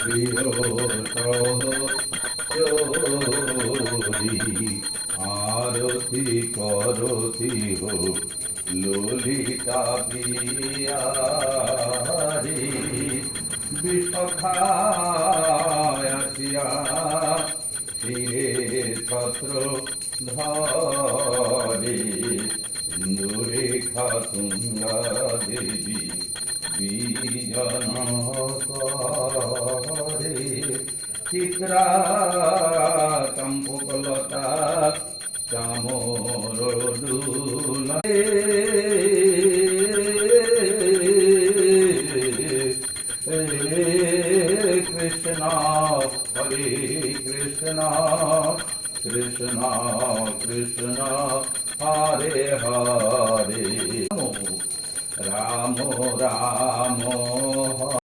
প্রিয় সহচরী আরতি করতি হো ললিতা বিহারী বিশখায় আসিয়া শিরে ছত্র ধরে ইন্দুরেখা তুঙ্গা দেবী বিজন করে চিত্রা চম্পকলতা চামর দুলা কৃষ্ণ হরে কৃষ্ণ কৃষ্ণ কৃষ্ণ হরে হরে রাম রাম